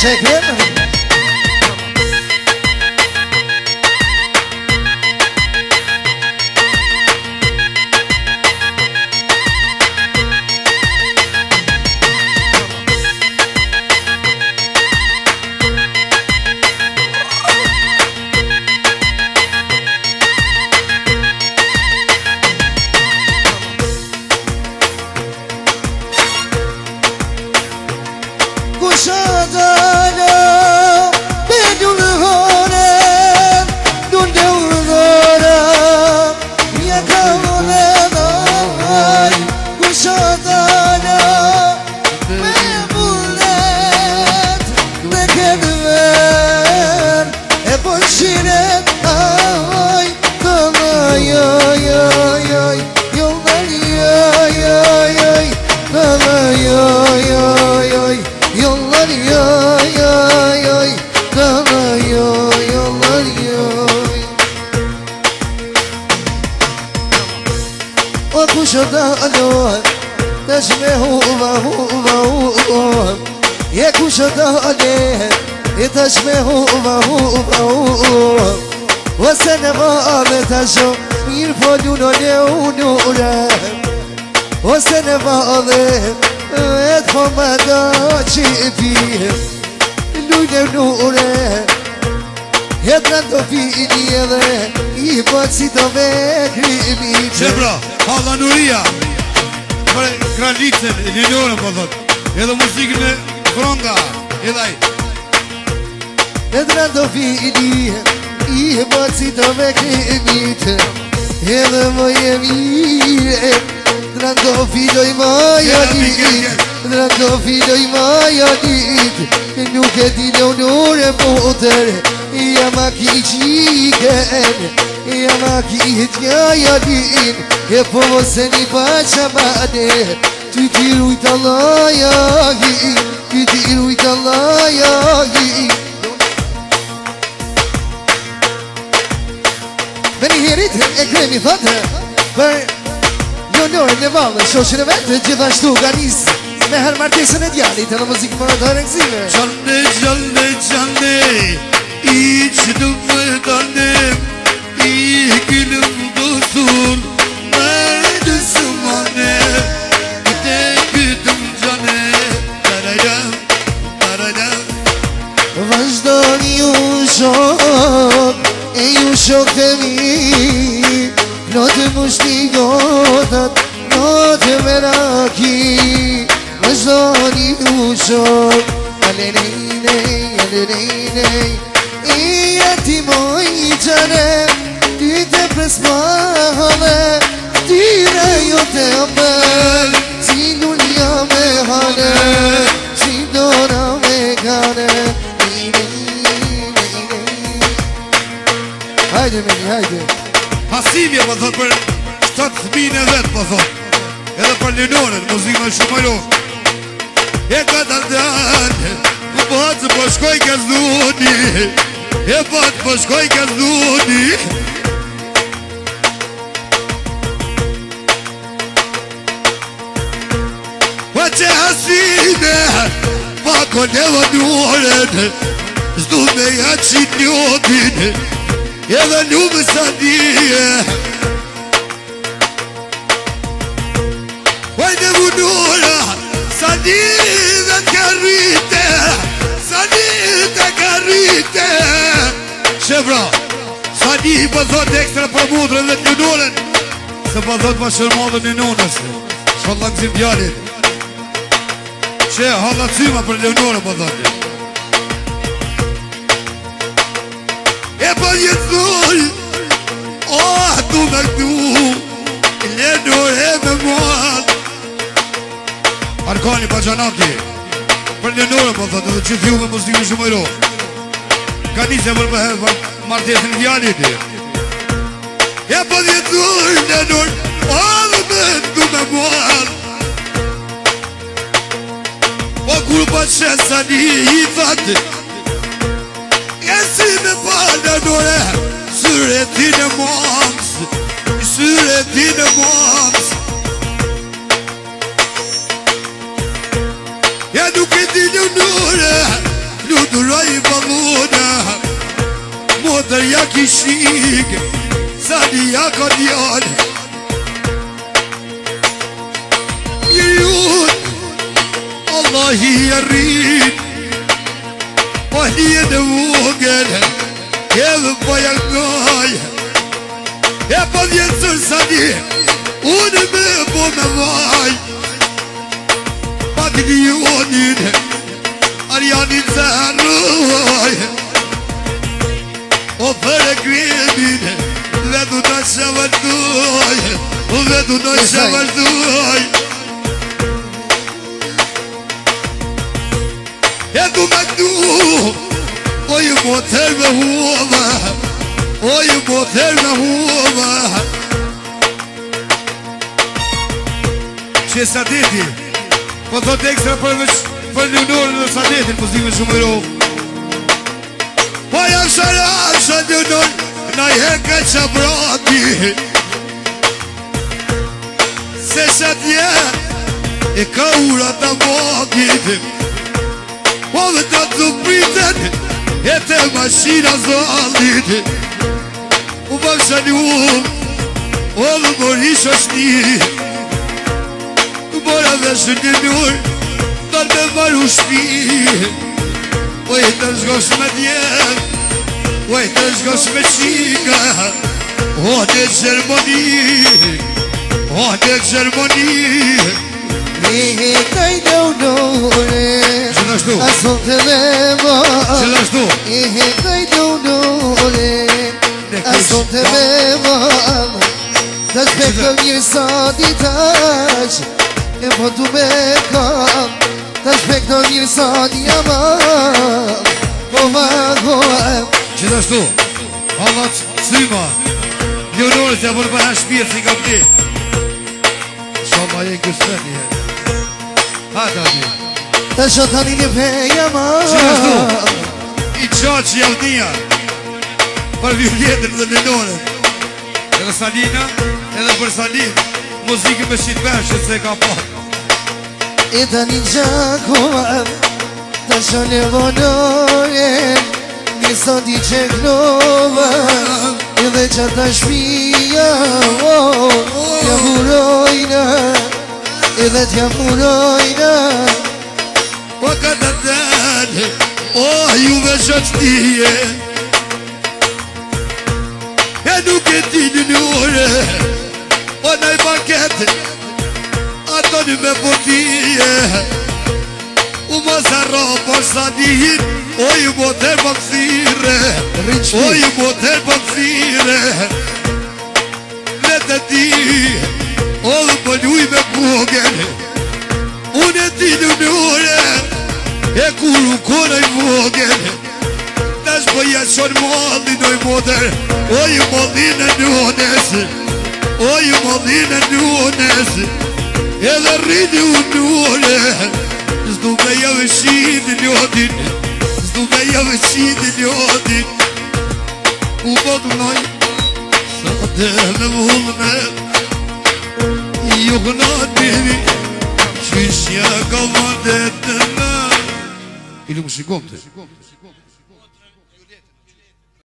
Teşekkür ederim. Seni başamadı Tütür uytalaya Tütür uytalaya Beni herit ekremi fatë Për Leonore në valë Shoshën e vetë gjithashtu ganis Me her martesën e djallit Edhe muzikë më të rëngzime Gjande, gjande, gjande I që të më danem I gülüm dozur Shok të mi Në të mushti gotat Në të meraki Më zdoni u shok Alenej I jeti moj qare Ty të presmale Tyre jo të ambel Si nulja me hane Si dora me kane Hajde meni, hajde Pasimje po thot për 7.000 vetë po thot Edhe për Leonorën, muzikë më shumë alo E ka të dalë Më bëtë po shkoj ka zduni E bëtë po shkoj ka zduni Po që hasine Pa koneva njërën Zdu me jaqin njotin Edhe lumë sa dije Vajde vunura Sa dije dhe t'karrite Sa dije dhe t'karrite Shebra Sa dije po thot ekstra për mudrën dhe t'lunurën Se po thot ma shërmadën në nonës Shko langëzim djallit Që halla cyma për Leonorën po thot E po jetëzull du me këtu Leonore me muat Arkani pa Gjanaki Për Leonore po thot edhe që t'ju me muzikë shumë ero Ka njëse për për martesin djallit E po jetëzull Leonore du me muat Po kur pa qenë sa një I thot E si me pa Leonore Syretin e mams Syretin e mams Ja nuk e di Leonore motër ja kishik Sani ja ka djallë Njëriun Allah i e rrit Po një në vogën Edhe po jaknoj E po vjetësër Sani Unë me po me vaj Pak njëonin Arjanin zëroj O për e kremin Dhe du në shëvërdoj Dhe du në shëvërdoj E du me këtu Oj motër me huva Oj motër me huva Që Sadeti Po thot ekstra për Leonorën dhe Sadetin muzikën shumë i rovë Po jam sharam shë Leonorën Na heke që brati Se shatje E ka ura të mogit Po dhe të të priten E te mashina zallit U bak shanjum O dhe morish është një Bora dhe shë një njërë Të të maru shpi O e të shgosh me djerë O e të shgosh me qika O në Gjermoni O në Gjermoni Ehe kaj Leonore Qëllashtu Ason të leva Qëllashtu Ehe kaj Leonore Ason të leva Të shpekëm njërë sa ditash E po tu me kam Të shpekëm njërë sa djamam Po ma gohem Qëllashtu Allah cyma Leonore të japër për shpirë si kam ti Shoma jenë kështë një Hata një Të shotani një feja ma Qëllashtu I qaqë javnia Për vjulletër dhe Leonore Edhe Salina Edhe për Salin Muzikë me shqitë beshë se ka pa E të një gjakohem Të shone vonojen Nisën t'i qeknoven Edhe që të shpia T'ja murojna Edhe t'ja murojna Po ka të dhenë O juve shëqtije E nuk e ti një njore O nëj banket Ato një me potije U mos arro por sa dihin O ju moter po këthire O ju moter po këthire Dhe të ti O dhe po ljuj me kugen Unë e ti një njore E kur u konoj vogen Tash po jashon modhi doj moter O ju modhin e njones O ju modhin e njones Edhe rridi u njore Zdu me jave shidi njotin Zdu me jave shidi njotin U pot mnoj Sa të me vullme Ju kënat bimi Qyshja ka vandet në me Ilu më shikom të